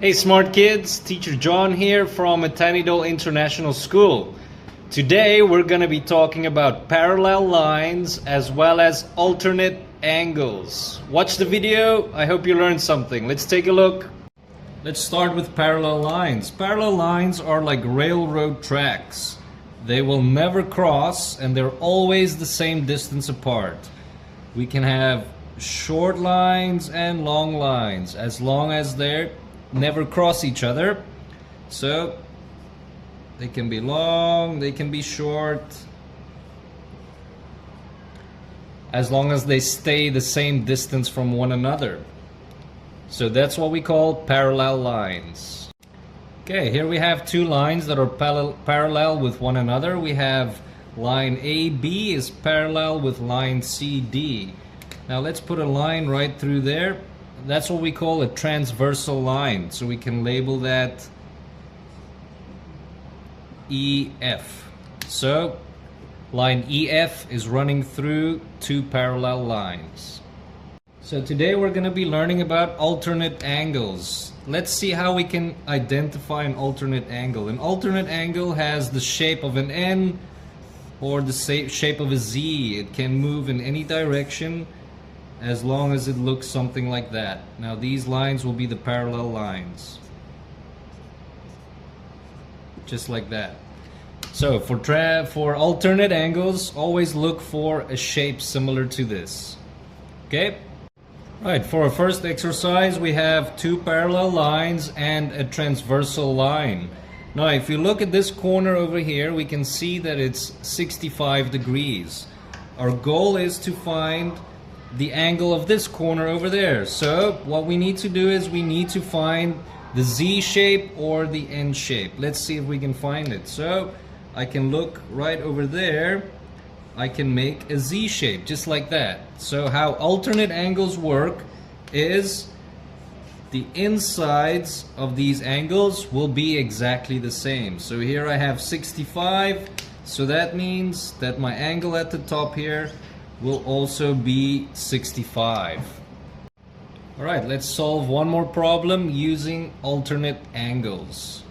Hey smart kids, teacher John here from Atanidol International School. Today we're going to be talking about parallel lines as well as alternate angles. Watch the video, I hope you learned something. Let's take a look. Let's start with parallel lines. Parallel lines are like railroad tracks. They will never cross and they're always the same distance apart. We can have short lines and long lines as long as they never cross each other. So they can be long, they can be short, as long as they stay the same distance from one another. So that's what we call parallel lines. Okay, here we have two lines that are parallel with one another. We have line AB is parallel with line CD. Now let's put a line right through there. That's what we call a transversal line. So we can label that EF. So line EF is running through two parallel lines. So today we're going to be learning about alternate angles. Let's see how we can identify an alternate angle. An alternate angle has the shape of an N or the shape of a Z. It can move in any direction as long as it looks something like that. Now these lines will be the parallel lines. Just like that. So for alternate angles, always look for a shape similar to this. Okay? Right, for our first exercise we have two parallel lines and a transversal line. Now if you look at this corner over here, we can see that it's 65 degrees. Our goal is to find the angle of this corner over there. So what we need to do is we need to find the Z shape or the N shape. Let's see if we can find it. So I can look right over there. I can make a Z shape just like that. So how alternate angles work is the insides of these angles will be exactly the same. So here I have 65, so that means that my angle at the top here will also be 65. Alright, let's solve one more problem using alternate angles.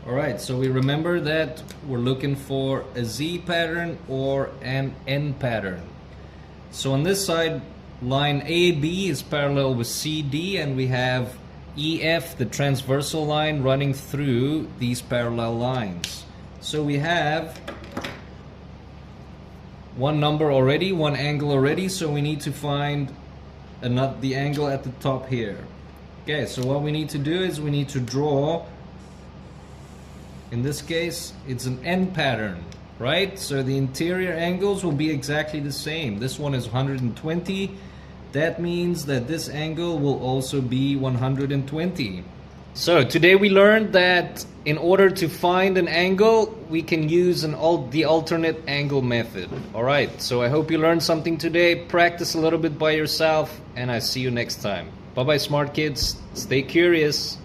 Alright, so we remember that we're looking for a Z pattern or an N pattern. So on this side, line AB is parallel with CD, and we have EF, the transversal line, running through these parallel lines. So we have one number already, one angle already, so we need to find the angle at the top here. Okay, so what we need to do is we need to draw, in this case it's an N pattern, right? So the interior angles will be exactly the same. This one is 120. That means that this angle will also be 120. So today we learned that in order to find an angle, we can use the alternate angle method. Alright, so I hope you learned something today. Practice a little bit by yourself, and I see you next time. Bye bye smart kids. Stay curious.